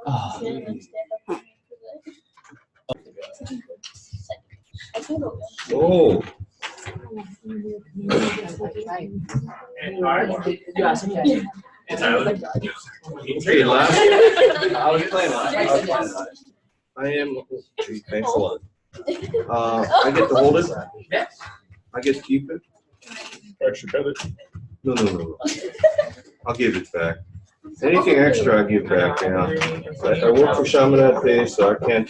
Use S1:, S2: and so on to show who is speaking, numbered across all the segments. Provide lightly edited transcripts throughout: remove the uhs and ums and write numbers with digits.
S1: Ah.
S2: Oh.
S1: It's Tyler.
S2: Okay, last.
S1: I was playing last.
S2: I am. Thanks a lot. I get to hold it.
S1: Yes.
S2: I get to keep it.
S3: Extra credit.
S2: No. I'll give it back. Anything extra, I give back. Yeah. I work for Chaminade Pay, so I can't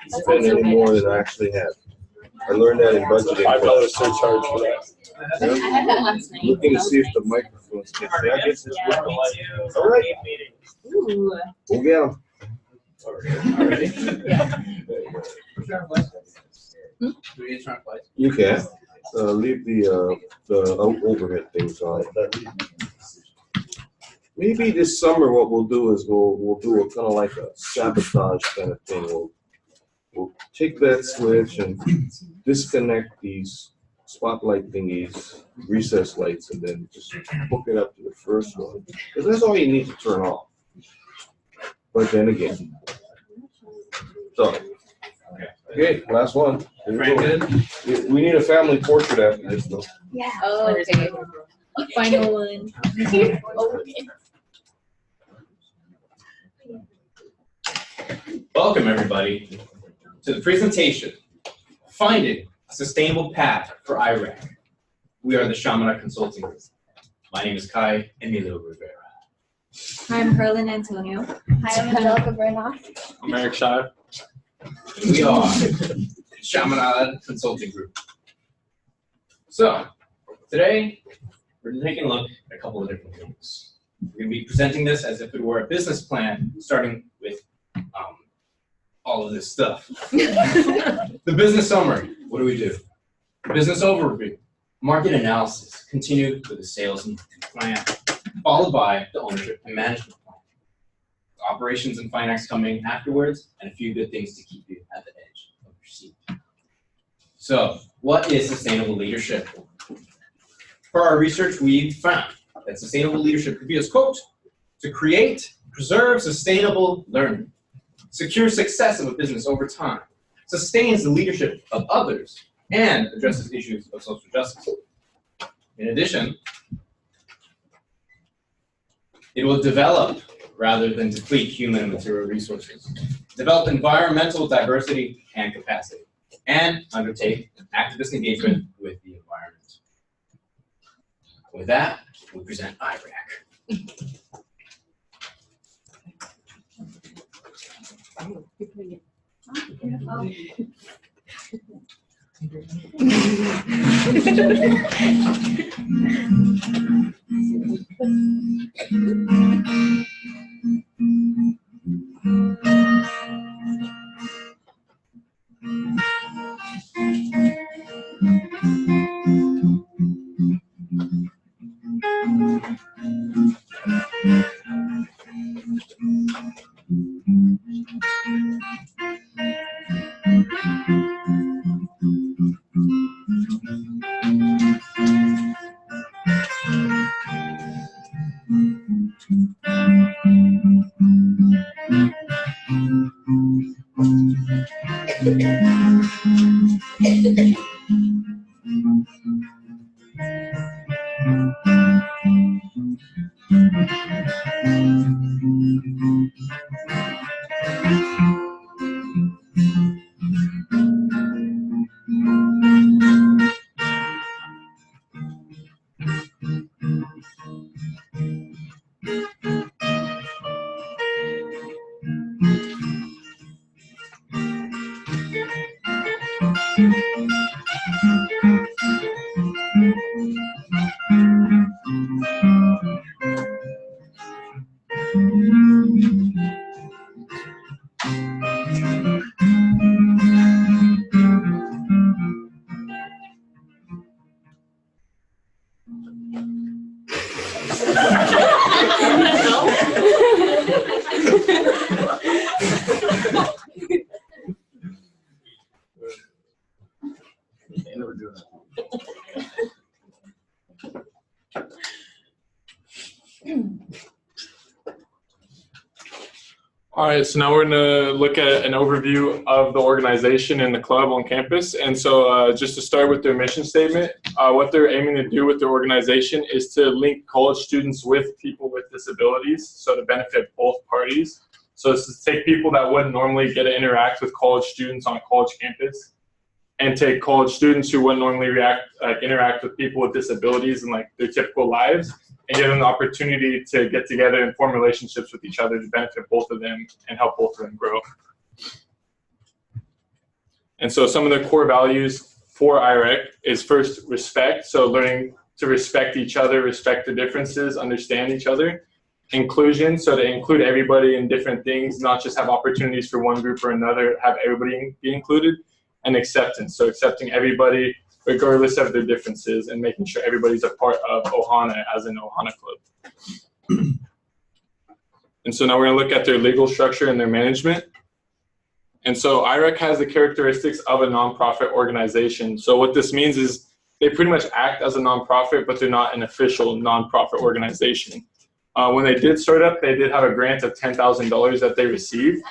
S2: spend any more than I actually have. I learned that in budgeting.
S3: $5 surcharge for that.
S2: Yeah. Looking to see if the microphone's get me. I guess it's working. All right. We'll get 'em. You can. Leave the overhead things on. Maybe this summer what we'll do is we'll do a kind of like a sabotage kind of thing. We'll take that switch and disconnect these spotlight thingies, recess lights, and then just hook it up to the first one. Because that's all you need to turn off. But then again. So, okay, last one. We need a family portrait after this though.
S4: Yeah. Oh, okay. Final one. Okay.
S1: Welcome, everybody, to the presentation, Finding a Sustainable Path for Iraq. We are the Chaminade Consulting Group. My name is Kai Emilio Rivera.
S4: I'm Herlin Antonio.
S5: Hi, I'm Angelica Bernoff.
S3: I'm Eric Shire.
S1: And we are Chaminade Consulting Group. So, today, we're taking a look at a couple of different things. We're going to be presenting this as if it were a business plan, starting with all of this stuff. The business summary, what do we do? Business overview, market analysis, continue with the sales and plan, followed by the ownership and management plan. Operations and finance coming afterwards, and a few good things to keep you at the edge of your seat. So, what is sustainable leadership? For our research, we found that sustainable leadership could be as, quote, to create, preserve sustainable learning, secure success of a business over time, sustains the leadership of others, and addresses issues of social justice. In addition, it will develop rather than deplete human and material resources, develop environmental diversity and capacity, and undertake activist engagement with the environment. With that, we present IRAC.
S3: All right, so now we're gonna look at an overview of the organization and the club on campus. And so just to start with their mission statement, what they're aiming to do with their organization is to link college students with people with disabilities, so to benefit both parties. So it's to take people that wouldn't normally get to interact with college students on a college campus and take college students who wouldn't normally interact with people with disabilities in like their typical lives and give them the opportunity to get together and form relationships with each other to benefit both of them and help both of them grow. And so some of the core values for IREC is first respect, so learning to respect each other, respect the differences, understand each other. Inclusion, so to include everybody in different things, not just have opportunities for one group or another, have everybody be included. And acceptance, so accepting everybody regardless of their differences and making sure everybody's a part of Ohana as an Ohana Club. And so now we're going to look at their legal structure and their management. And so IREC has the characteristics of a nonprofit organization. So what this means is they pretty much act as a nonprofit, but they're not an official nonprofit organization. When they did start up, they did have a grant of $10,000 that they received.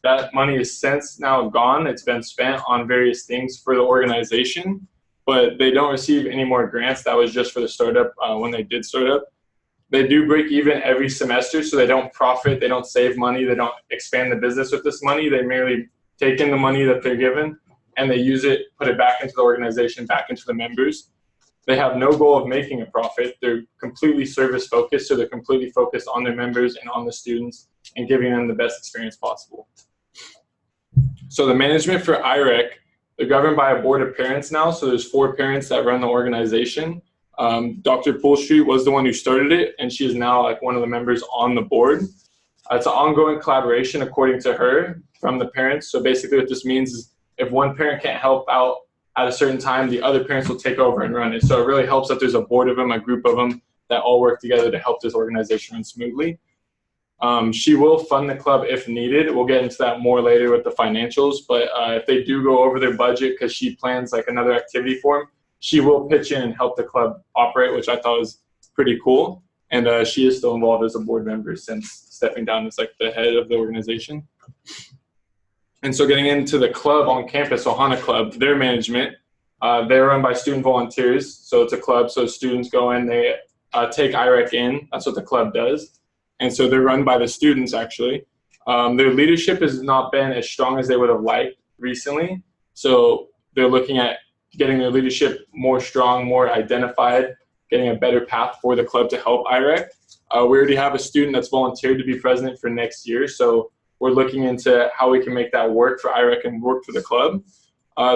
S3: That money is since now gone. It's been spent on various things for the organization, but they don't receive any more grants. That was just for the startup when they did start up. They do break even every semester, so they don't profit, they don't save money, they don't expand the business with this money. They merely take in the money that they're given and they use it, put it back into the organization, back into the members. They have no goal of making a profit. They're completely service focused, so they're completely focused on their members and on the students and giving them the best experience possible. So the management for IREC, they're governed by a board of parents now. So there's 4 parents that run the organization. Dr. Poolstreet was the one who started it, and she is now like one of the members on the board. It's an ongoing collaboration, according to her, from the parents. So basically what this means is if one parent can't help out at a certain time, the other parents will take over and run it. So it really helps that there's a board of them, a group of them that all work together to help this organization run smoothly. She will fund the club if needed. We'll get into that more later with the financials, but if they do go over their budget because she plans like another activity for them, she will pitch in and help the club operate, which I thought was pretty cool. And she is still involved as a board member since stepping down as like the head of the organization. And so getting into the club on campus, Ohana Club, their management, they're run by student volunteers. So it's a club, so students go in, they take IREC in. That's what the club does. And so they're run by the students, actually. Their leadership has not been as strong as they would have liked recently. So they're looking at getting their leadership more strong, more identified, getting a better path for the club to help IREC. We already have a student that's volunteered to be president for next year. So we're looking into how we can make that work for IREC and work for the club.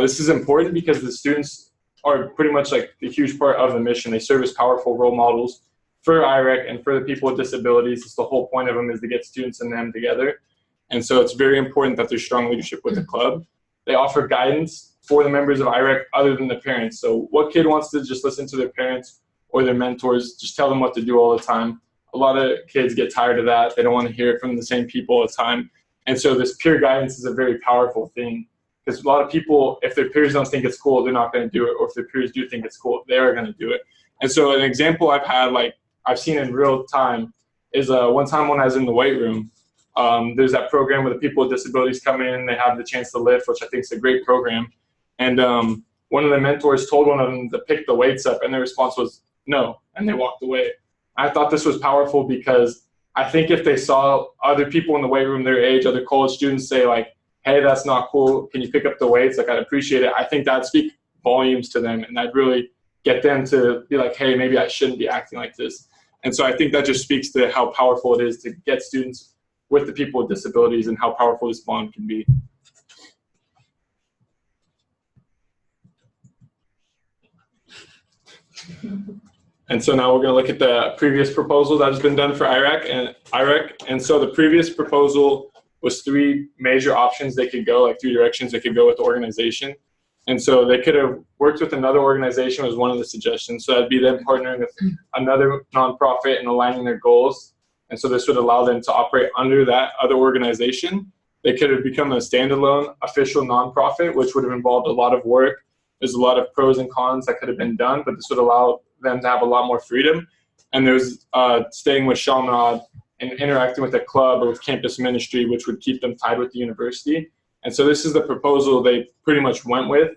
S3: This is important because the students are pretty much like the huge part of the mission. They serve as powerful role models for IREC and for the people with disabilities. It's the whole point of them is to get students and them together. And so it's very important that there's strong leadership with the club. They offer guidance for the members of IREC other than the parents. So what kid wants to just listen to their parents or their mentors, just tell them what to do all the time? A lot of kids get tired of that. They don't want to hear it from the same people all the time. And so this peer guidance is a very powerful thing because a lot of people, if their peers don't think it's cool, they're not going to do it. Or if their peers do think it's cool, they are going to do it. And so an example I've had, like I've seen in real time, is one time when I was in the weight room. There's that program where the people with disabilities come in, they have the chance to lift, which I think is a great program. And one of the mentors told one of them to pick the weights up, and their response was no, and they walked away. I thought this was powerful because I think if they saw other people in the weight room their age, other college students say like, hey, that's not cool, can you pick up the weights? Like, I'd appreciate it. I think that'd speak volumes to them, and that'd really get them to be like, hey, maybe I shouldn't be acting like this. And so I think that just speaks to how powerful it is to get students with the people with disabilities and how powerful this bond can be. And so now we're going to look at the previous proposal that has been done for IREC. And so the previous proposal was 3 major options they could go, like 3 directions they could go with the organization. And so they could have worked with another organization was one of the suggestions. So that'd be them partnering with another nonprofit and aligning their goals. And so this would allow them to operate under that other organization. They could have become a standalone official nonprofit, which would have involved a lot of work. There's a lot of pros and cons that could have been done, but this would allow them to have a lot more freedom. And there's staying with Chaminade and interacting with a club or with campus ministry, which would keep them tied with the university. And so this is the proposal they pretty much went with,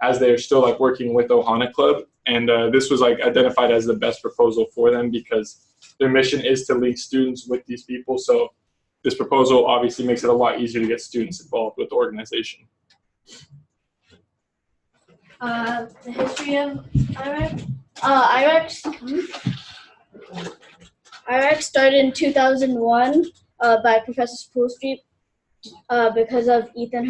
S3: as they are still like working with Ohana Club. And this was like identified as the best proposal for them because their mission is to link students with these people. So this proposal obviously makes it a lot easier to get students involved with the organization.
S5: The history of IREC. IREC started in 2001 by Professor Spoolstreet because of Ethan,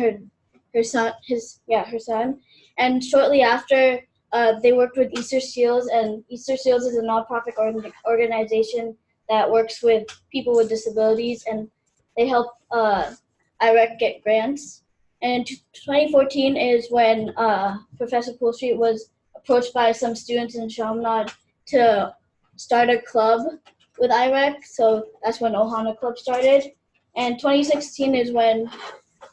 S5: her son, and shortly after they worked with Easter Seals, and Easter Seals is a nonprofit organization that works with people with disabilities, and they help IREC get grants. And 2014 is when Professor Spoolstreet was approached by some students in Chaminade to start a club with IREC, so that's when Ohana Club started. And 2016 is when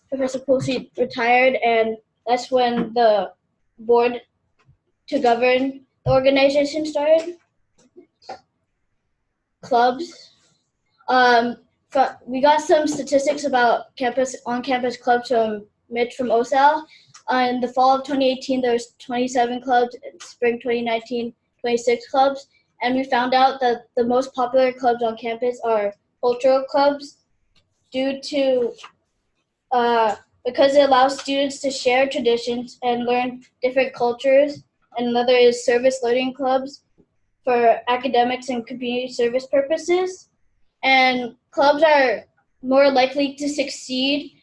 S5: Professor Spoolstreet retired, and that's when the board to govern the organization started. Clubs. We got some statistics about on-campus clubs from Mitch from OSAL. In the fall of 2018, there was 27 clubs. In spring 2019, 26 clubs. And we found out that the most popular clubs on campus are cultural clubs due to because it allows students to share traditions and learn different cultures. And another is service learning clubs for academics and community service purposes. And clubs are more likely to succeed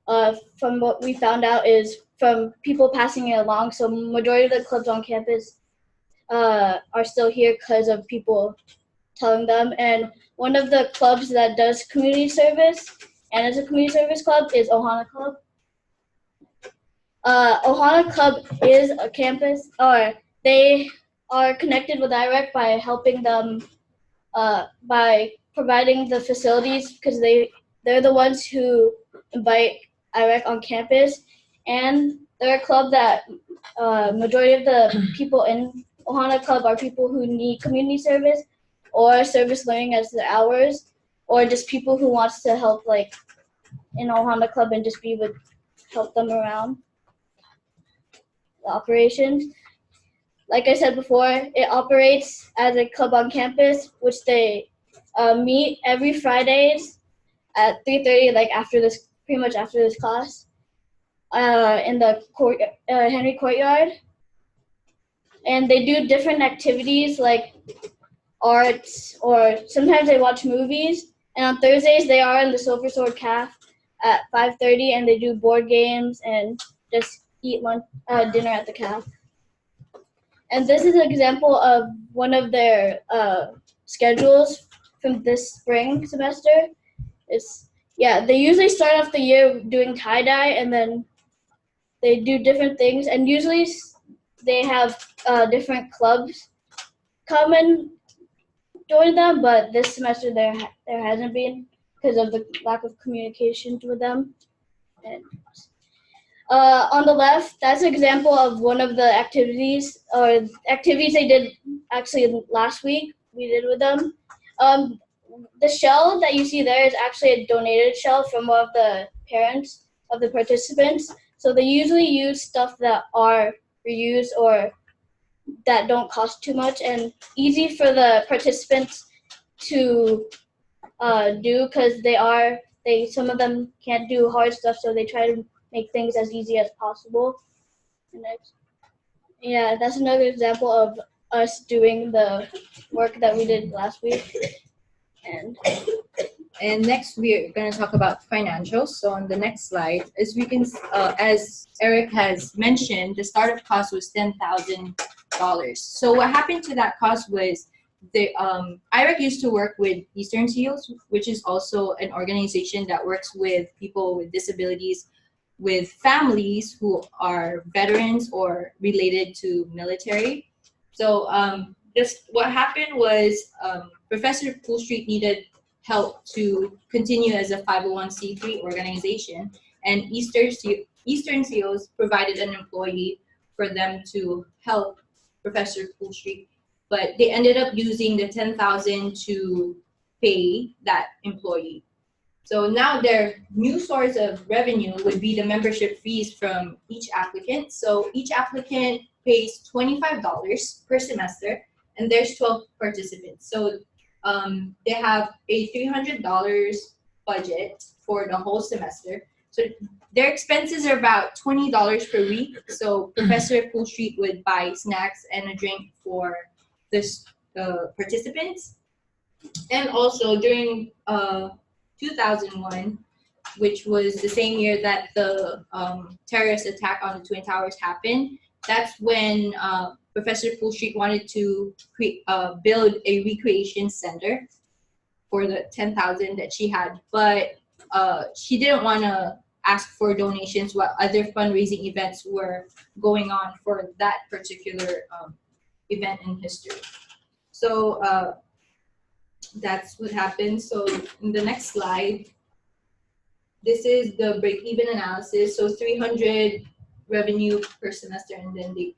S5: from what we found out is from people passing it along. So majority of the clubs on campus are still here because of people telling them. And one of the clubs that does community service and is a community service club is Ohana Club. Ohana Club is a campus, or they are connected with IREC by helping them by providing the facilities, because they're the ones who invite IREC on campus, and they're a club that majority of the people in Ohana Club are people who need community service or service learning as their hours, or just people who wants to help like in Ohana Club and just help them around the operations. Like I said before, it operates as a club on campus, which they meet every Fridays at 3:30, like pretty much after this class, in the Henry Courtyard. And they do different activities like arts, or sometimes they watch movies. And on Thursdays, they are in the Silver Sword Cafe at 5:30, and they do board games and just eat dinner at the cafe. And this is an example of one of their schedules from this spring semester. They usually start off the year doing tie-dye, and then they do different things. And usually they have different clubs come and join them, but this semester there hasn't been because of the lack of communication with them. And on the left, that's an example of one of the activities they did actually last week. We did with them. The shell that you see there is actually a donated shell from one of the parents of the participants. So they usually use stuff that are reused or that don't cost too much and easy for the participants to do, because some of them can't do hard stuff, so they try to make things as easy as possible. That's another example of us doing the work that we did last week.
S4: And next we're going to talk about financials. So on the next slide, as Eric has mentioned, the startup cost was $10,000. So what happened to that cost was IREC used to work with Eastern Seals, which is also an organization that works with people with disabilities, with families who are veterans or related to military. So what happened was Professor Spoolstreet needed help to continue as a 501c3 organization, and Eastern Seals provided an employee for them to help Professor Spoolstreet, but they ended up using the $10,000 to pay that employee. So now their new source of revenue would be the membership fees from each applicant. So each applicant pays $25 per semester, and there's 12 participants. So they have a $300 budget for the whole semester. So their expenses are about $20 per week. So Professor Poolstreet would buy snacks and a drink for the participants. And also during 2001, which was the same year that the terrorist attack on the Twin Towers happened, that's when Professor Poolstreet wanted to build a recreation center for the 10,000 that she had, but she didn't want to ask for donations while other fundraising events were going on for that particular event in history. So that's what happened. So in the next slide, this is the break-even analysis. So 300 revenue per semester, and then they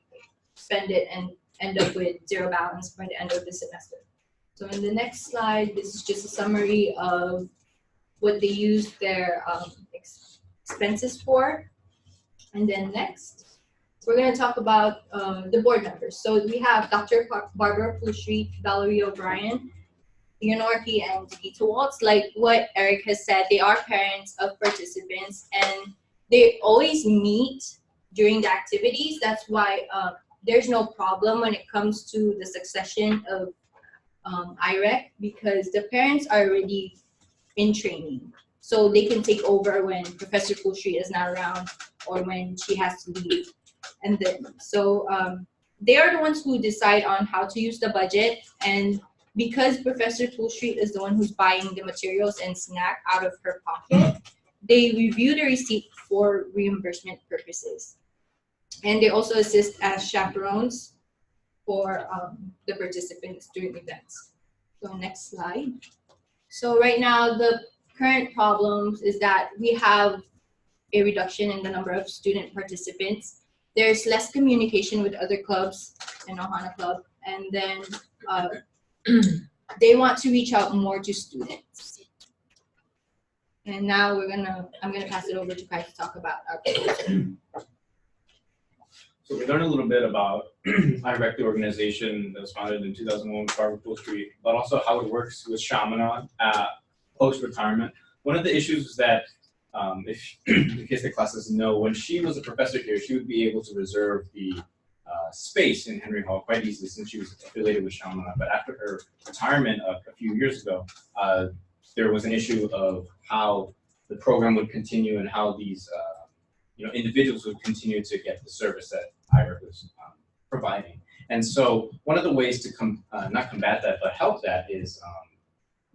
S4: spend it and end up with zero balance by the end of the semester. So in the next slide, this is just a summary of what they use their expenses for. And then next, we're going to talk about the board members. So we have Dr. Barbara Poolstreet, Valerie O'Brien, Leonore P. and Gita Waltz. Like what Eric has said, they are parents of participants, and they always meet during the activities. That's why there's no problem when it comes to the succession of IREC, because the parents are already in training. So they can take over when Professor Poolstreet is not around or when she has to leave. And then, so they are the ones who decide on how to use the budget. And because Professor Poolstreet is the one who's buying the materials and snack out of her pocket, they review the receipt for reimbursement purposes. And they also assist as chaperones for the participants during events. So next slide. So right now, the current problems is that we have a reduction in the number of student participants. There's less communication with other clubs and Ohana Club, and then they want to reach out more to students. And now I'm gonna pass it over to Kai to talk about our proposal.
S1: So we learned a little bit about IREC, the organization that was founded in 2001 with Barbara Poolstreet, but also how it works with Chaminade post-retirement. One of the issues is that, in case the class doesn't know, when she was a professor here, she would be able to reserve the space in Henry Hall quite easily since she was affiliated with Chaminade. But after her retirement a few years ago, there was an issue of how the program would continue and how these individuals would continue to get the service that IREC was providing. And so one of the ways to not combat that, but help that is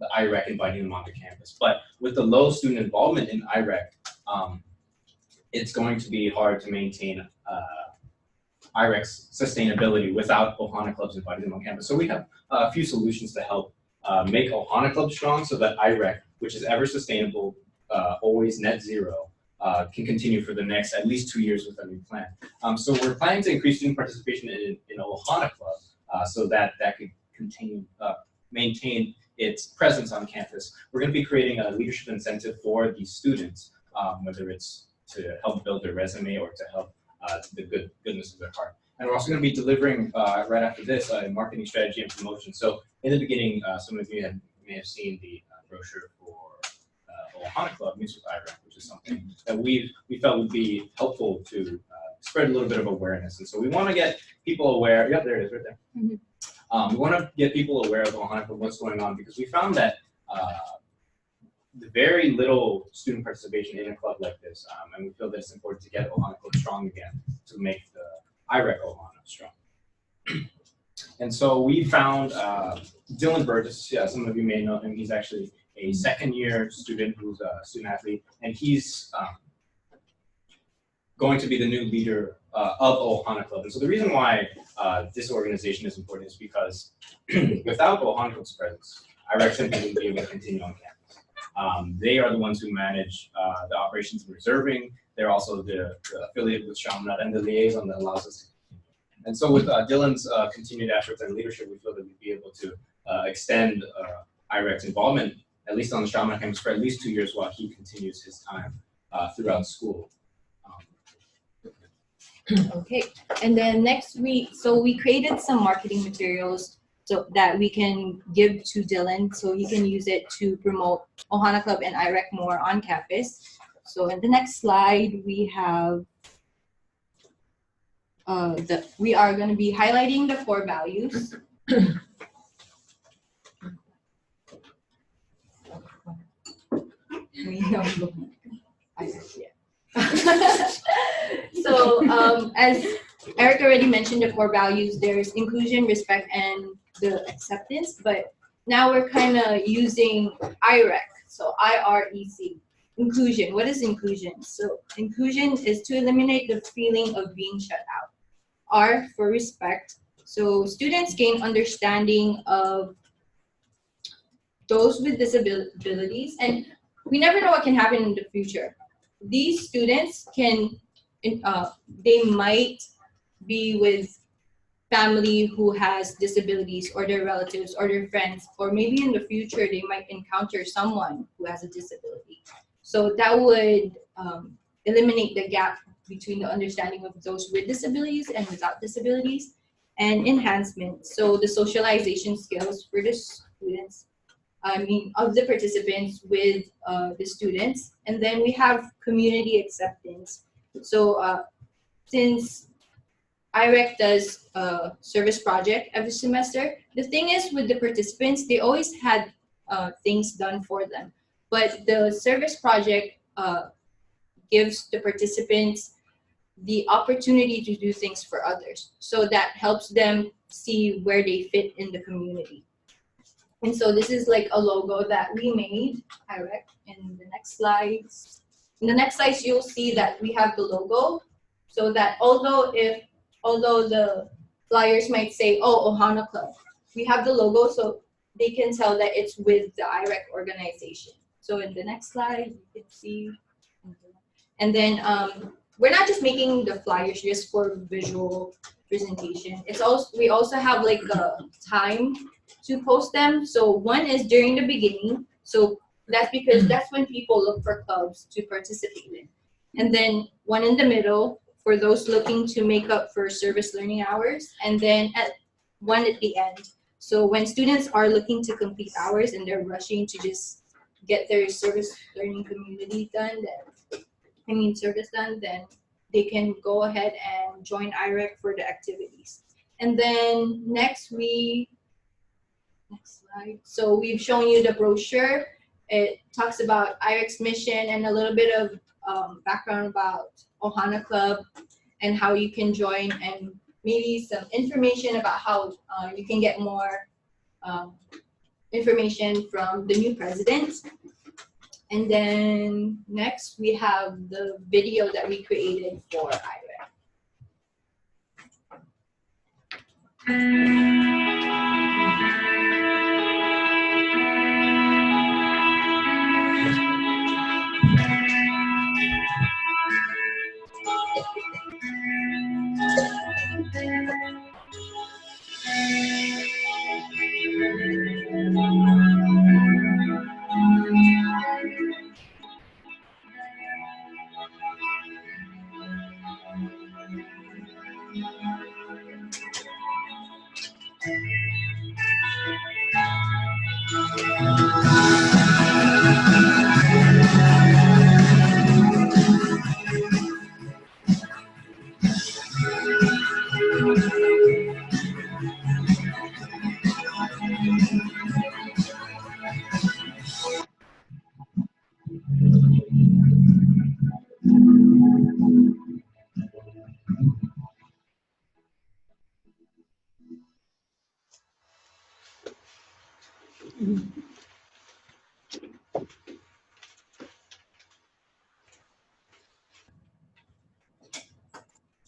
S1: the IREC inviting them onto campus. But with the low student involvement in IREC, it's going to be hard to maintain IREC's sustainability without Ohana clubs inviting them on campus. So we have a few solutions to help make Ohana Club strong so that IREC, which is ever sustainable, always net zero, can continue for the next at least 2 years with a new plan. So we're planning to increase student participation in Ohana Club so that could continue, maintain its presence on campus. We're going to be creating a leadership incentive for these students, whether it's to help build their resume or to help the goodness of their heart. And we're also going to be delivering, right after this, a marketing strategy and promotion. So in the beginning, some of you may have seen the brochure for Ohana Club, Meets with IREC, which is something that we felt would be helpful to spread a little bit of awareness. And so we want to get people aware. Yep, there it is right there. Mm-hmm. We want to get people aware of Ohana Club, what's going on, because we found that the very little student participation in a club like this, and we feel that it's important to get Ohana Club strong again to make the IREC Ohana strong. And so we found Dylan Burgess. Yeah, some of you may know him. He's actually a second-year student who's a student athlete, and he's going to be the new leader of Ohana Club. And so the reason why this organization is important is because without Ohana Club's presence, IREC simply wouldn't be able to continue on campus. They are the ones who manage the operations and reserving. They're also the affiliate with Chaminade and the liaison that allows us to continue. And so with Dylan's continued efforts and leadership, we feel that we'd be able to extend IREC's involvement, at least on the Chaminade campus, for at least 2 years while he continues his time throughout school.
S4: Okay, and then next week, so we created some marketing materials so that we can give to Dylan so he can use it to promote Ohana Club and IREC more on campus. So in the next slide, we have we are going to be highlighting the core values. So as Eric already mentioned, the core values, there's inclusion, respect, and the acceptance, but now we're kind of using IREC, so IREC. Inclusion. What is inclusion? So inclusion is to eliminate the feeling of being shut out. R for respect. So students gain understanding of those with disabilities, and we never know what can happen in the future. These students can, they might be with family who has disabilities, or their relatives, or their friends, or maybe in the future they might encounter someone who has a disability. So that would eliminate the gap between the understanding of those with disabilities and without disabilities. And enhancement, so the socialization skills for the students, of the participants with the students. And then we have community acceptance. So since IREC does a service project every semester, the thing is with the participants, they always had things done for them. But the service project gives the participants the opportunity to do things for others. So that helps them see where they fit in the community. And so this is like a logo that we made, IREC. In the next slides, you'll see that we have the logo, so that although the flyers might say, oh, Ohana Club, we have the logo so they can tell that it's with the IREC organization. So in the next slide, you can see. And then we're not just making the flyers just for visual presentation. It's also, we also have like a time to post them. So one is during the beginning. So that's because that's when people look for clubs to participate in. And then one in the middle for those looking to make up for service learning hours. And then one at the end. So when students are looking to complete hours and they're rushing to just get their service learning community done, service done, then they can go ahead and join IREC for the activities. And then next slide. So we've shown you the brochure. It talks about IREC's mission and a little bit of background about Ohana Club and how you can join, and maybe some information about how you can get more information from the new president. And then next we have the video that we created for IREC.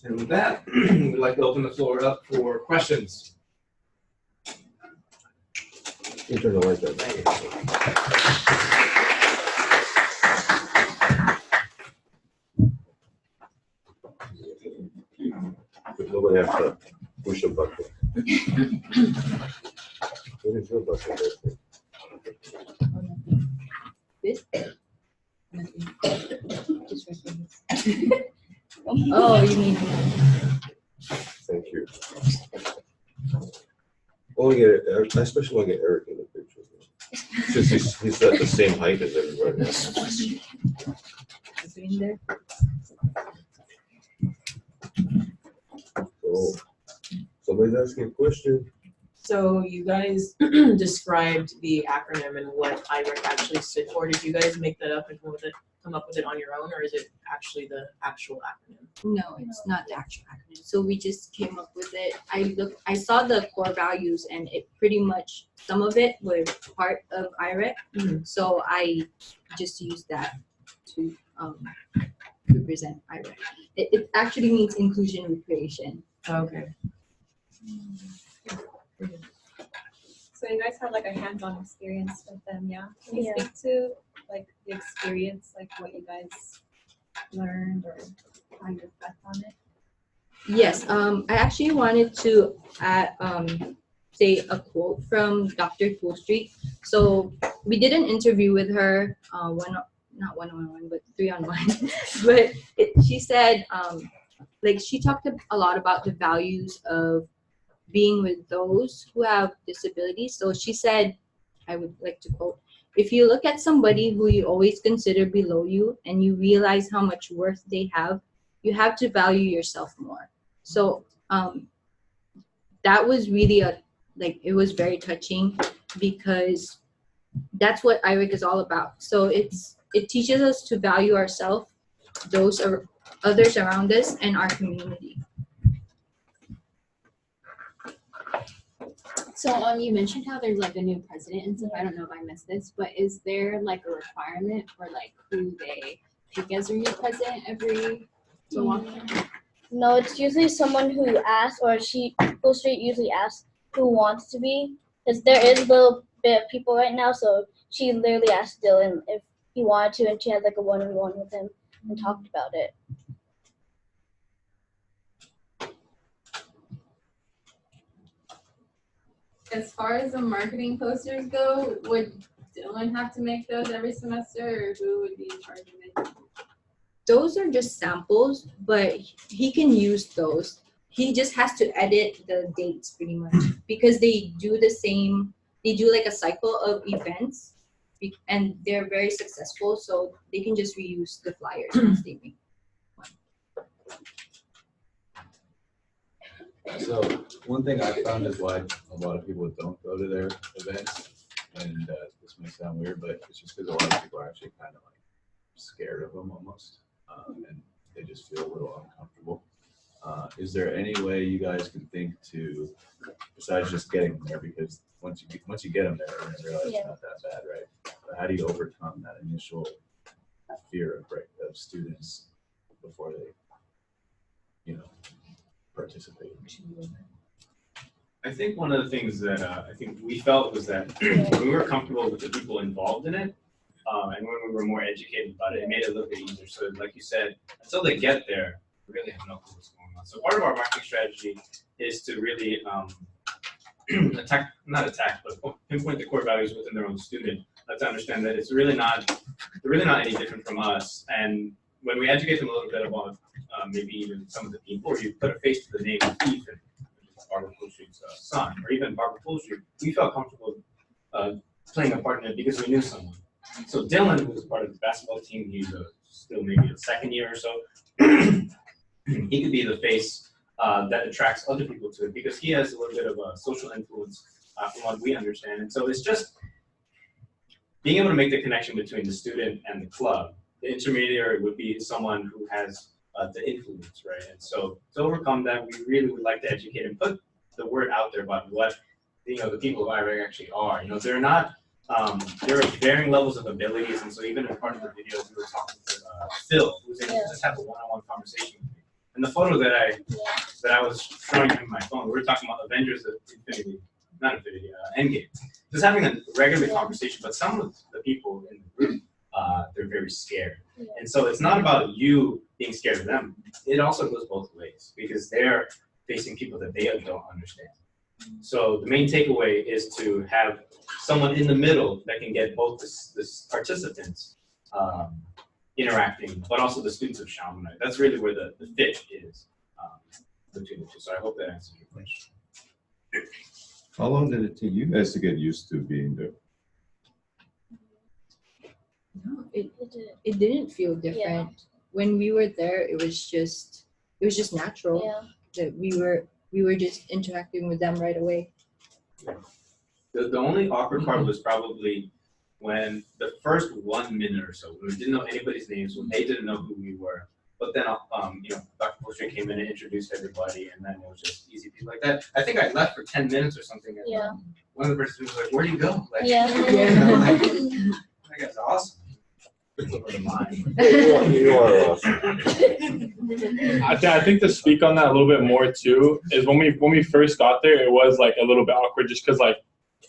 S1: And with that, we'd like to open the floor up for questions.
S2: You turn the light down. But nobody has to push a button. What is your button?
S4: Oh, you mean,
S2: Thank you. I especially want to get Eric in the picture. Since he's at the same height as everybody else.
S4: is it in there?
S2: So, somebody's asking a question.
S6: So you guys described the acronym and what IREC actually stood for. Did you guys make that up and come up with it on your own, or is it actually the actual acronym?
S4: No, it's not the actual acronym. So we just came up with it. I saw the core values, and it pretty much, some of it was part of IREC. So I just used that to represent IREC. It actually means inclusion recreation.
S6: Okay.
S7: So you guys had like a hands-on experience with them, yeah? Can you
S5: Yeah.
S7: speak to like the experience, like what you guys learned or how you reflect on it?
S4: Yes, I actually wanted to add, say a quote from Dr. Coolstreet. So we did an interview with her, not one-on-one, but 3-on-1. But she said, like she talked a lot about the values of being with those who have disabilities. So she said, I would like to quote, if you look at somebody who you always consider below you and you realize how much worth they have, you have to value yourself more. So that was really it was very touching, because that's what IREC is all about. So it teaches us to value ourselves, those are others around us, and our community.
S8: So you mentioned how there's like a new president and stuff. I don't know if I missed this, but is there like a requirement for like who they pick as their new president every so often?
S5: No, it's usually someone who asks, or Full Street usually asks who wants to be, because there is a little bit of people right now. So she literally asked Dylan if he wanted to, and she had like a one-on-one with him and talked about it.
S8: As far as the marketing posters go, would Dylan have to make those every semester, or who would be in charge of it?
S4: Those are just samples, but he can use those. He just has to edit the dates pretty much, because they do like a cycle of events, and they're very successful, so they can just reuse the flyers once they make.
S9: So one thing I found is why a lot of people don't go to their events, and this may sound weird, but it's just because a lot of people are actually kind of like scared of them almost, and they just feel a little uncomfortable. Is there any way you guys can think to, besides just getting them there, because once you get them there, you're gonna realize it's not that bad, right? But how do you overcome that initial fear of students before they, participate?
S1: I think one of the things that I think we felt was that when we were comfortable with the people involved in it, and when we were more educated about it, it made it a little bit easier. So like you said, until they get there, we really have no clue what's going on. So part of our marketing strategy is to really pinpoint the core values within their own student. To understand that they're really not any different from us. And when we educate them a little bit about maybe even some of the people, or you put a face to the name of Ethan, which is Barbara Coolstreet's son, or even Barbara Coolstreet, we felt comfortable playing a part in it because we knew someone. So Dylan, who was part of the basketball team, he's still maybe a second year or so, he could be the face that attracts other people to it, because he has a little bit of a social influence from what we understand. And so it's just being able to make the connection between the student and the club. The intermediary would be someone who has the influence, right? And so to overcome that, we really would like to educate and put the word out there about what the people of IREC actually are. They're not. There are varying levels of abilities, and so even in part of the videos, we were talking to Phil, who was able to just have a one-on-one conversation with me. And the photo that I was showing him on my phone, we were talking about Avengers of Endgame. Just having a regular conversation, but some of the people in the group, they're very scared. And so it's not about you being scared of them. It also goes both ways, because they're facing people that they don't understand. So the main takeaway is to have someone in the middle that can get both the participants interacting, but also the students of Chaminade. That's really where the fit is between the two. So I hope that answers your question.
S9: How long did it take you guys to get used to being there?
S4: No, it didn't feel different. When we were there, it was just natural
S5: Yeah.
S4: that we were just interacting with them right away.
S1: The only awkward part was probably when the first 1 minute or so, when we didn't know anybody's names, when they didn't know who we were. But then, Dr. Poultry came in and introduced everybody, and then it was just easy people like that. I think I left for 10 minutes or something. And
S5: Yeah.
S1: one of the persons was like, "Where do you go?" Like,
S5: Yeah.
S1: that guy's awesome. Over the line.
S2: You are awesome.
S3: I think to speak on that a little bit more too is when we first got there, it was like a little bit awkward just because like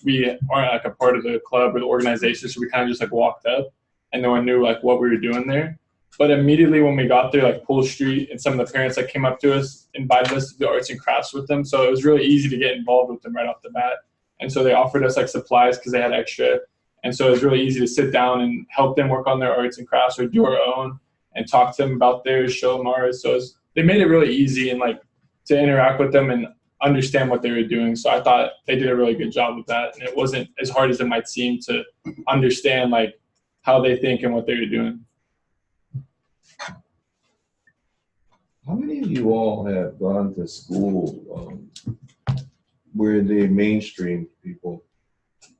S3: we aren't like a part of the club or the organization, so we kind of just like walked up and no one knew like what we were doing there. But immediately when we got there, like Pool Street and some of the parents that came up to us invited us to do arts and crafts with them, so it was really easy to get involved with them right off the bat. And so they offered us like supplies because they had extra. And so it was really easy to sit down and help them work on their arts and crafts or do our own and talk to them about theirs, show them ours. So they made it really easy and like to interact with them and understand what they were doing. So I thought they did a really good job with that. And it wasn't as hard as it might seem to understand like how they think and what they were doing.
S2: How many of you all have gone to school where they mainstream people?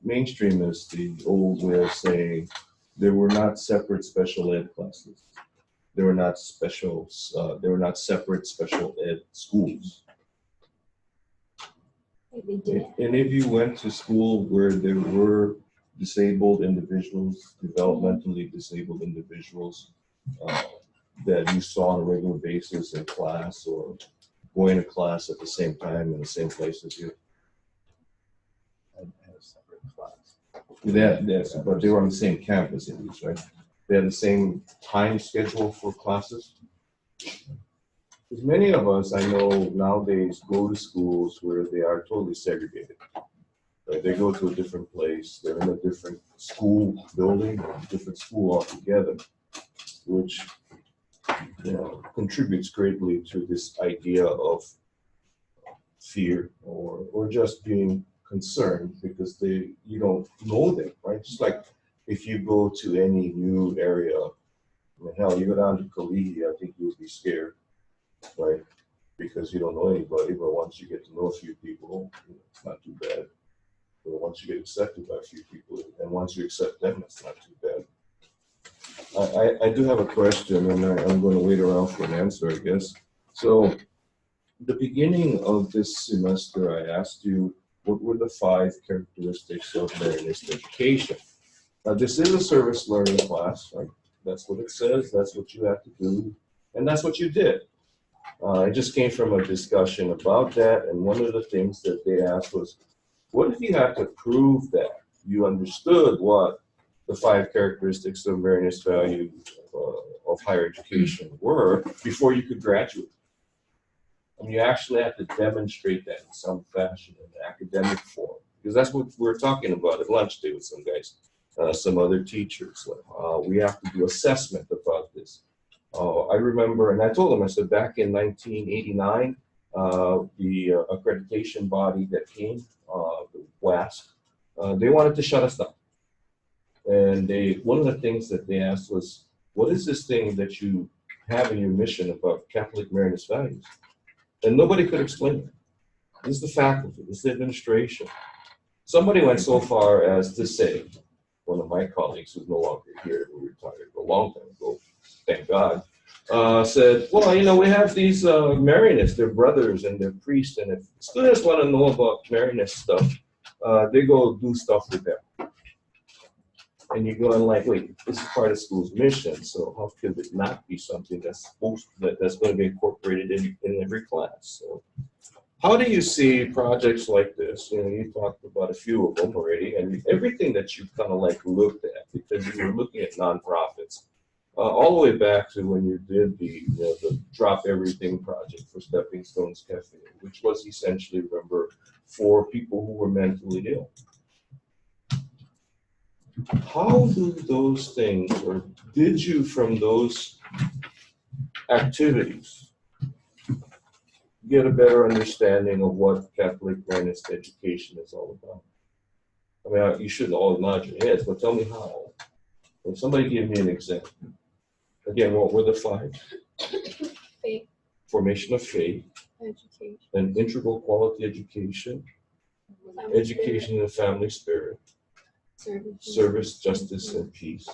S2: Mainstream is the old way of saying there were not separate special ed classes. There were not separate special ed schools. And if you went to school where there were disabled individuals, developmentally disabled individuals, that you saw on a regular basis in class or going to class at the same time in the same place as you?
S9: And a separate class.
S2: Yes, but they were on the same campus at least, right? They had the same time schedule for classes? Because many of us, I know nowadays, go to schools where they are totally segregated. Right? They go to a different place, they're in a different school building, or a different school altogether, which contributes greatly to this idea of fear or just being concerned because you don't know them, right? Just like if you go to any new area, I mean, hell, you go down to Kalihi, I think you would be scared, right? Because you don't know anybody, but once you get to know a few people, it's not too bad. But once you get accepted by a few people, and once you accept them, it's not too bad. I do have a question, and I'm going to wait around for an answer, I guess. So, the beginning of this semester, I asked you, what were the 5 characteristics of Marinist education? Now, this is a service learning class, right? That's what it says, that's what you have to do, and that's what you did. I just came from a discussion about that, and one of the things that they asked was, what if you had to prove that you understood what the 5 characteristics of Marinist value of higher education were before you could graduate? And you actually have to demonstrate that in some fashion in the academic form, because that's what we're talking about at lunch today with some guys, some other teachers. We have to do assessment about this. I remember, and I told them, I said, back in 1989, the accreditation body that came, the WASC, they wanted to shut us down. And one of the things that they asked was, what is this thing that you have in your mission about Catholic Marinist values? And nobody could explain it. This is the faculty, this is the administration. Somebody went so far as to say, one of my colleagues who's no longer here, who retired a long time ago, thank God, said, well, we have these Marinists, they're brothers and they're priests, and if students want to know about Marinist stuff, they go do stuff with them. And you're going like, wait, this is part of school's mission, so how could it not be something that's going to be incorporated in every class? So how do you see projects like this? You talked about a few of them already, and everything that you've kind of like looked at, because you were looking at nonprofits, all the way back to when you did the Drop Everything project for Stepping Stones Cafe, which was essentially, remember, for people who were mentally ill. how do those things, or did you from those activities get a better understanding of what Catholic Humanist education is all about? I mean, you shouldn't all nod your heads, but tell me how. If somebody give me an example. Again, what were the five?
S8: Faith.
S2: Formation of faith,
S8: Education.
S2: an integral quality education, education in the family spirit, service, justice, and peace,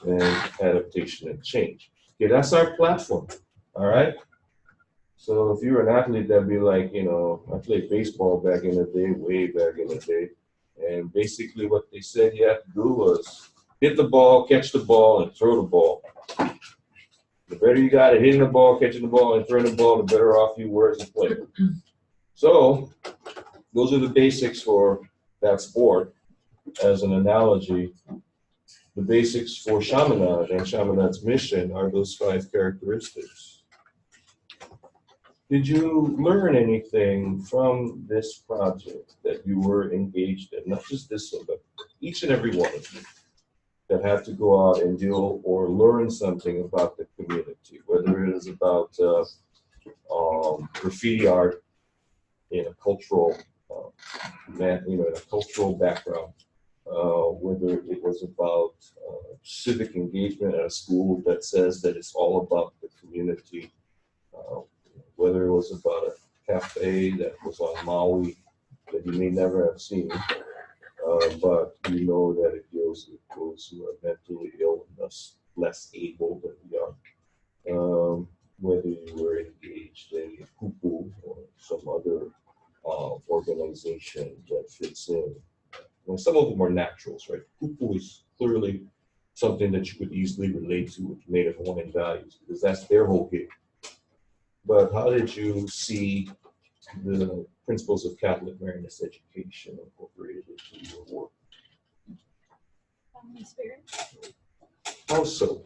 S2: and adaptation and change. Okay, that's our platform, all right? So if you're an athlete, that'd be like, you know, I played baseball back in the day, way back in the day, and basically what they said you had to do was hit the ball, catch the ball, and throw the ball. The better you got at hitting the ball, catching the ball, and throwing the ball, the better off you were as a player. So those are the basics for that sport. As an analogy, the basics for Chaminade and Chaminade's mission are those five characteristics. Did you learn anything from this project that you were engaged in? Not just this one, but each and every one of them that had to go out and deal or learn something about the community, whether it is about graffiti art in a cultural, in a cultural background, whether it was about civic engagement at a school that says that it's all about the community, whether it was about a cafe that was on Maui that you may never have seen, but you know that it deals with those who are mentally ill and thus less able than we are. Whether you were engaged in Kupu or some other organization that fits in. Well, some of them are naturals, right? Kupu is clearly something that you could easily relate to with Native Hawaiian values because that's their whole gig. But how did you see the principles of Catholic Humanist education incorporated into your work?
S8: Spirit.
S2: How so?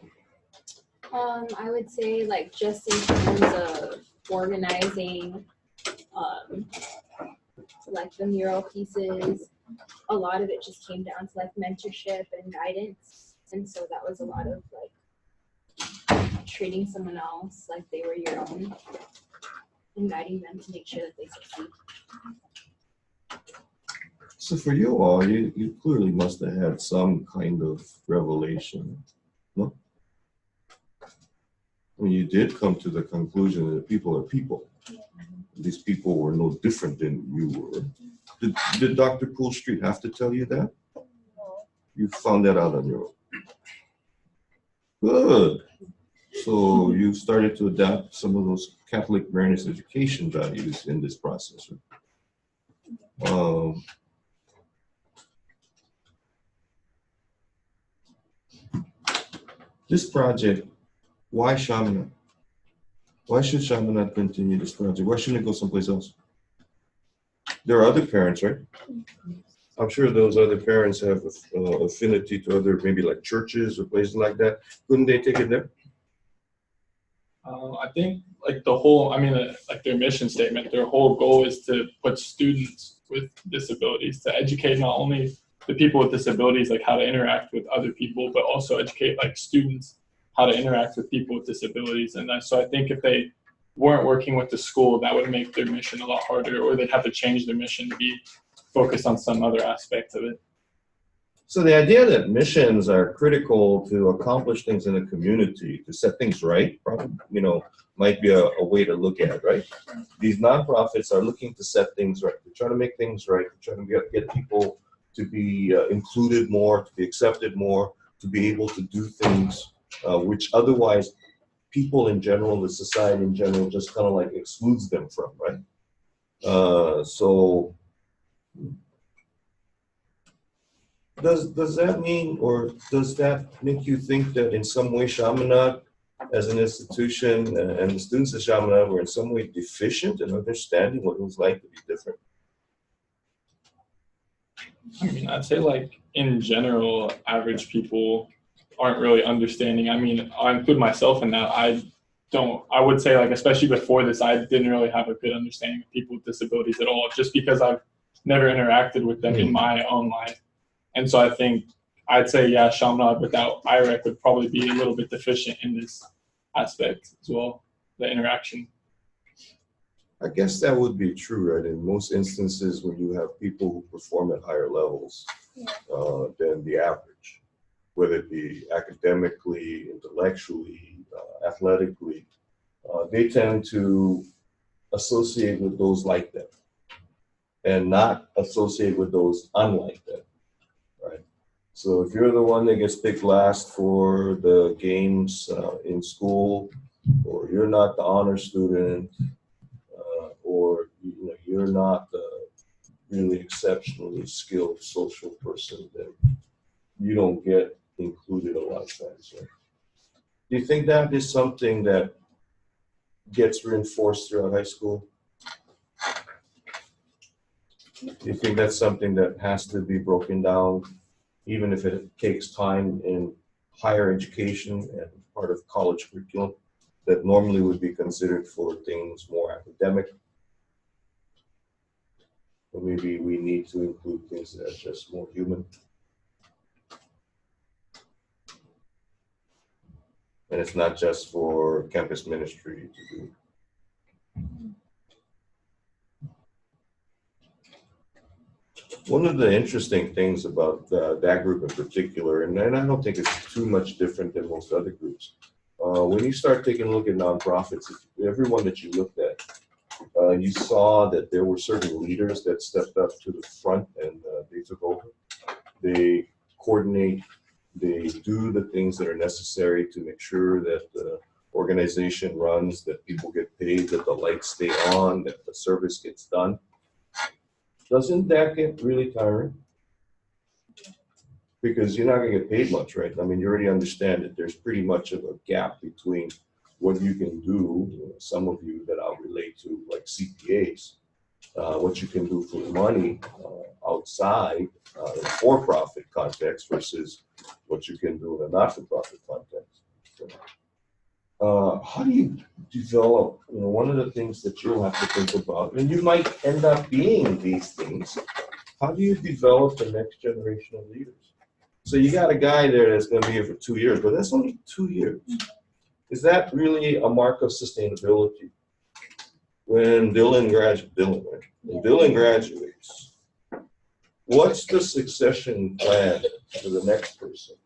S8: I would say like just in terms of organizing, like the mural pieces, a lot of it just came down to like mentorship and guidance, and so that was a lot of like treating someone else like they were your own and guiding them to make sure that they succeed.
S2: So for you all, you clearly must have had some kind of revelation, no? I mean, you did come to the conclusion that people are people. These people were no different than you were. Did Dr. Poole Street have to tell you that? You found that out on your own. Good. So you started to adapt some of those Catholic Humanist education values in this process. This project, why Chaminade? Why should Chaminade continue this project? Why shouldn't it go someplace else? There are other parents, right? I'm sure those other parents have affinity to other, maybe like churches or places like that. Couldn't they take it there?
S3: I think like the whole, like their mission statement, their whole goal is to put students with disabilities, to educate not only the people with disabilities, like how to interact with other people, but also educate like students how to interact with people with disabilities. And so I think if they weren't working with the school, that would make their mission a lot harder, or they'd have to change their mission to be focused on some other aspect of it.
S2: So the idea that missions are critical to accomplish things in the community, to set things right, probably, might be a way to look at it, right? These nonprofits are looking to set things right. They're trying to make things right. They're trying to get people to be included more, to be accepted more, to be able to do things which otherwise people in general, the society in general, just kind of like excludes them from, right? So does that mean, or does that make you think that in some way Chaminade as an institution and the students at Chaminade were in some way deficient in understanding what it was like to be different?
S3: I'd say like in general, average people aren't really understanding. I'll include myself in that. I would say like, especially before this, I didn't really have a good understanding of people with disabilities at all, just because I've never interacted with them in my own life. And so I think I'd say, yeah, Chaminade without IREC would probably be a little bit deficient in this aspect as well, the interaction.
S2: I guess that would be true, right? In most instances, when you have people who perform at higher levels than the average, whether it be academically, intellectually, athletically, they tend to associate with those like them and not associate with those unlike them, right? So if you're the one that gets picked last for the games in school, or you're not the honor student, or you're not a really exceptionally skilled social person, then you don't get included a lot of times. Right? Do you think that is something that gets reinforced throughout high school? Do you think that's something that has to be broken down, even if it takes time in higher education and part of college curriculum that normally would be considered for things more academic? Or maybe we need to include things that are just more human. And it's not just for campus ministry to do. One of the interesting things about that group in particular, and I don't think it's too much different than most other groups, when you start taking a look at nonprofits, everyone that you looked at, you saw that there were certain leaders that stepped up to the front and they took over. They coordinate, they do the things that are necessary to make sure that the organization runs, that people get paid, that the lights stay on, that the service gets done. Doesn't that get really tiring? Because you're not going to get paid much, right? I mean, you already understand that there's pretty much of a gap between what you can do, some of you that I'll relate to, like CPAs, what you can do for money outside in a for-profit context versus what you can do in a not-for-profit context. So, how do you develop, one of the things that you'll have to think about, and you might end up being these things, how do you develop the next generation of leaders? So you got a guy there that's going to be here for 2 years, but that's only 2 years. Is that really a mark of sustainability? When Dylan graduates, what's the succession plan for the next person?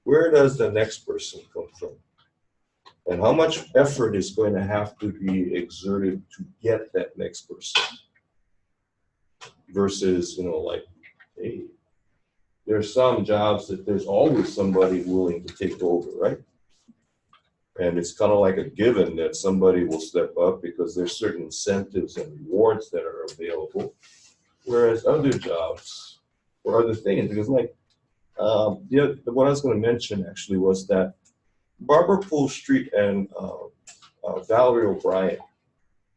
S2: Where does the next person come from? And how much effort is going to have to be exerted to get that next person? Versus, like, hey, there's some jobs that there's always somebody willing to take over, right? And it's kind of like a given that somebody will step up because there's certain incentives and rewards that are available. Whereas other jobs or other things, because what I was going to mention actually was that Barbara Poole Street and Valerie O'Brien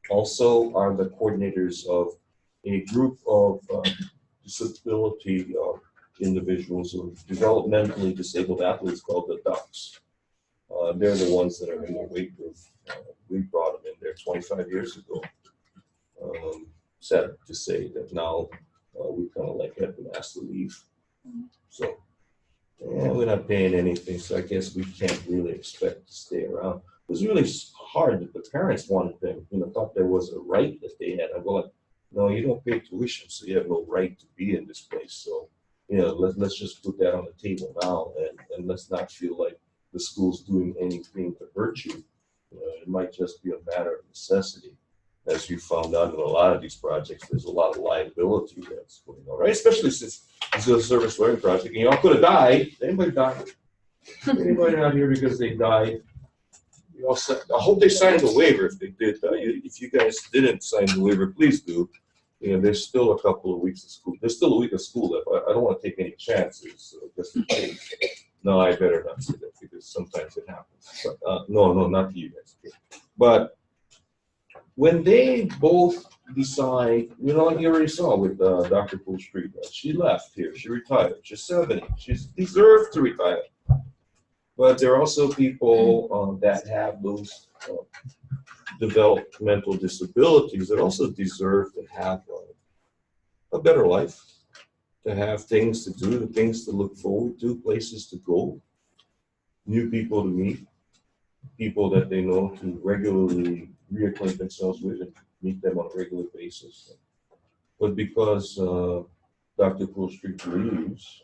S2: also are the coordinators of a group of disability individuals or developmentally disabled athletes called the Ducks. They're the ones that are in the weight group. We brought them in there 25 years ago. Sad to say that now we kind of like have been asked to leave. So, we're not paying anything, so I guess we can't really expect to stay around. It was really hard that the parents wanted them, thought there was a right that they had. I'm going, no, you don't pay tuition, so you have no right to be in this place. So, let's just put that on the table now, and let's not feel like the school's doing anything to hurt you. It might just be a matter of necessity. As you found out in a lot of these projects, there's a lot of liability that's going on, right? Especially since it's a service learning project, and y'all could have died. Anybody died? Anybody out here because they died? I hope they signed the waiver if they did. If you guys didn't sign the waiver, please do. There's still a couple of weeks of school. There's still a week of school left. I don't want to take any chances just in case. No, I better not say that because sometimes it happens. But, no, not to you guys. But when they both decide, you already saw with Dr. Poole Street, she left here, she retired, she's 70, she's deserved to retire. But there are also people that have those developmental disabilities that also deserve to have a better life. to have things to do, things to look forward to, places to go, new people to meet, people that they know to regularly reacquaint themselves with and meet them on a regular basis. But because Dr. Coolstreet leaves,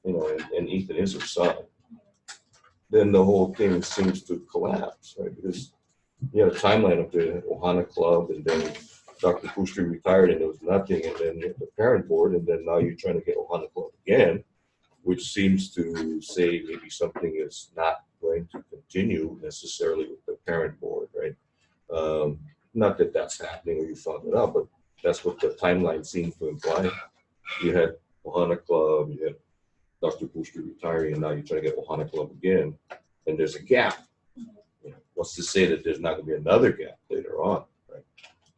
S2: and Ethan is her son, then the whole thing seems to collapse, right? Because you had a timeline up there, Ohana Club, and then Dr. Coolstreet retired and there was nothing, and then you had the parent board, and then now you're trying to get Ohana Club again, which seems to say maybe something is not going to continue necessarily with the parent board, right? Not that that's happening or you found it out, but that's what the timeline seems to imply. You had Ohana Club, you had Dr. Coolstreet retiring, and now you're trying to get Ohana Club again, and there's a gap. What's to say that there's not going to be another gap later on, right?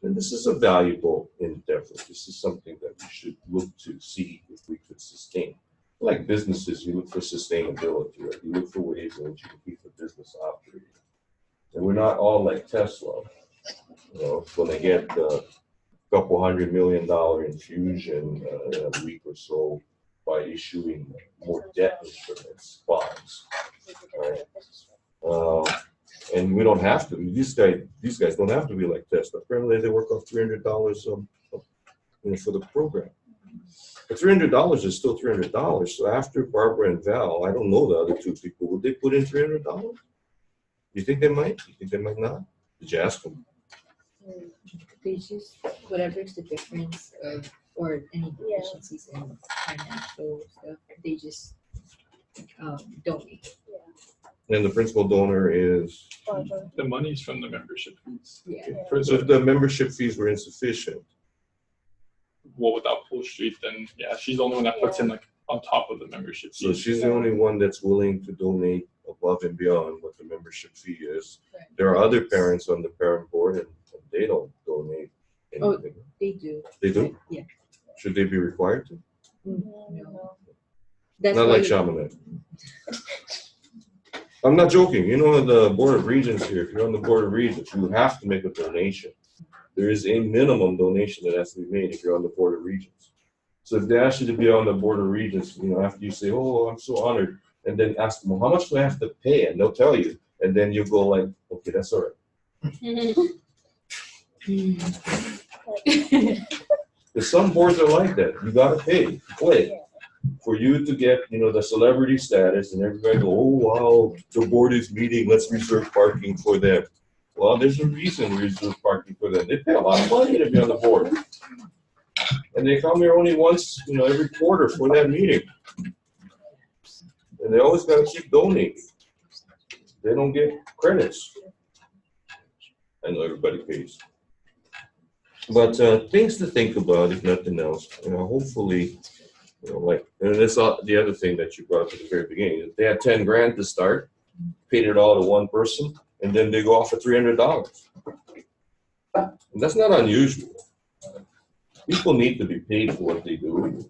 S2: And this is a valuable endeavor. This is something that we should look to see if we could sustain. Like businesses, you look for sustainability, right? You look for ways in which you can keep the business operating. And we're not all like Tesla, when they get a couple $100 million infusion in a week or so by issuing more debt instruments, bonds, right? And we don't have to. These guys don't have to be like Tesla. Apparently, they work off $300 for the program. But $300 is still $300. So after Barbara and Val, I don't know the other two people. Would they put in $300? You think they might? You think they might not? Did you ask them?
S4: They just, whatever is the difference or any deficiencies in financial stuff, they just donate.
S2: And the principal donor is.
S3: The money's from the membership fees.
S4: Yeah.
S2: So if the membership fees were insufficient,
S3: Well, without Coolstreet, then yeah, she's the only one that puts in like on top of the membership
S2: so
S3: fees.
S2: she's the only one that's willing to donate above and beyond what the membership fee is.
S4: Right.
S2: There are other parents on the parent board, and they don't donate anything.
S4: They do.
S2: They do?
S4: Yeah.
S2: Should they be required to?
S4: No. That's
S2: Not
S4: why
S2: like Chamonix. I'm not joking. The Board of Regents here, if you're on the Board of Regents, you have to make a donation. There is a minimum donation that has to be made if you're on the Board of Regents. So if they ask you to be on the Board of Regents, after you say, oh, I'm so honored, and then ask them, well, how much do I have to pay? And they'll tell you. And then you go like, okay, that's all right. Because some boards are like that. You got to pay to play. For you to get, the celebrity status, and everybody go, oh, wow, the board is meeting, let's reserve parking for them. Well, there's a reason we reserve parking for them. They pay a lot of money to be on the board. And they come here only once, every quarter for that meeting. And they always got to keep donating. They don't get credits. I know everybody pays. But things to think about, if nothing else. Hopefully, and that's the other thing that you brought up at the very beginning. They had 10 grand to start, paid it all to one person, and then they go off for $300. And that's not unusual. People need to be paid for what they do,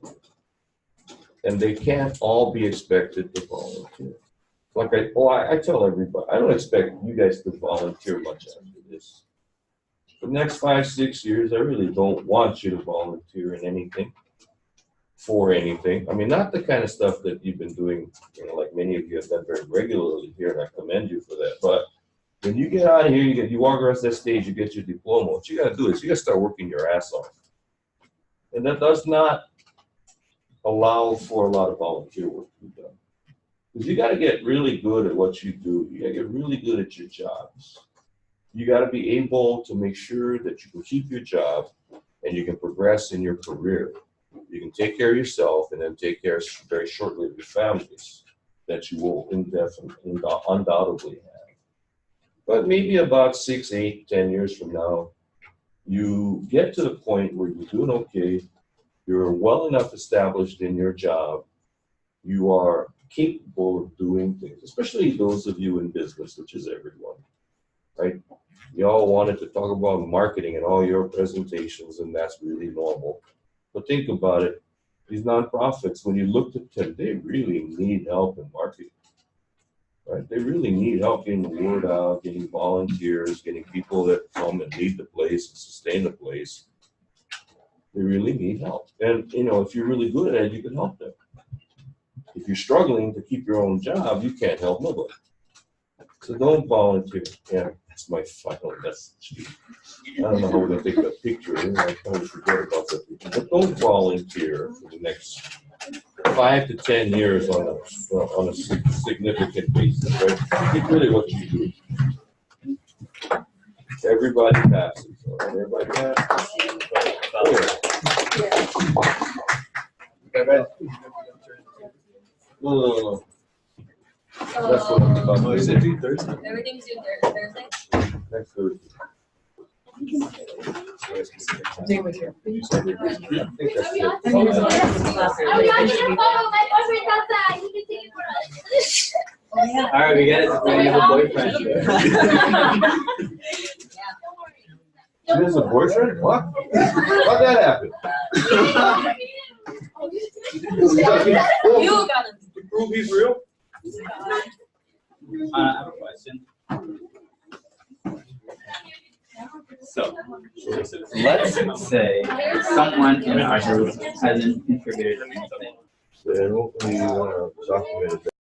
S2: and they can't all be expected to volunteer. Like I tell everybody, I don't expect you guys to volunteer much after this. For the next 5-6 years, I really don't want you to volunteer in anything. For anything. I mean, not the kind of stuff that you've been doing, like many of you have done very regularly here, and I commend you for that. But when you get out of here, you walk across that stage, you get your diploma. What you got to do is you got to start working your ass off. And that does not allow for a lot of volunteer work to be done. Because you got to get really good at what you do. You got to get really good at your jobs. You got to be able to make sure that you can keep your job and you can progress in your career. You can take care of yourself and then take care very shortly of your families that you will undoubtedly have. But maybe about 6, 8, 10 years from now, you get to the point where you're doing okay, you're well enough established in your job, you are capable of doing things, especially those of you in business, which is everyone, right? You all wanted to talk about marketing in all your presentations, and that's really normal. But think about it. These nonprofits, when you look at them, they really need help in marketing, right? They really need help getting the word out, getting volunteers, getting people that come and lead the place and sustain the place. They really need help. And, you know, if you're really good at it, you can help them. If you're struggling to keep your own job, you can't help nobody. So don't volunteer. Yeah, that's my final message. I don't know how we're gonna take that picture. I probably forget about that picture. But don't volunteer for the next 5 to 10 years on a significant basis, right? It's really what you do. Everybody passes. All right? Everybody passes. No. That's what I'm about.
S9: Oh, is it due Thursday?
S7: Everything's due Thursday?
S2: Next Thursday.
S6: Stay with you.
S2: I think that's it.
S5: Oh, y'all need a photo. My boyfriend's outside. You can take it for us.
S1: All right, we get it. We have a boyfriend.
S2: She has a boyfriend? What? How'd that happen?
S7: You got him.
S2: To prove he's real?
S10: I have a question. So, let's say someone in our group hasn't contributed something.
S2: Then hopefully you wanna document it.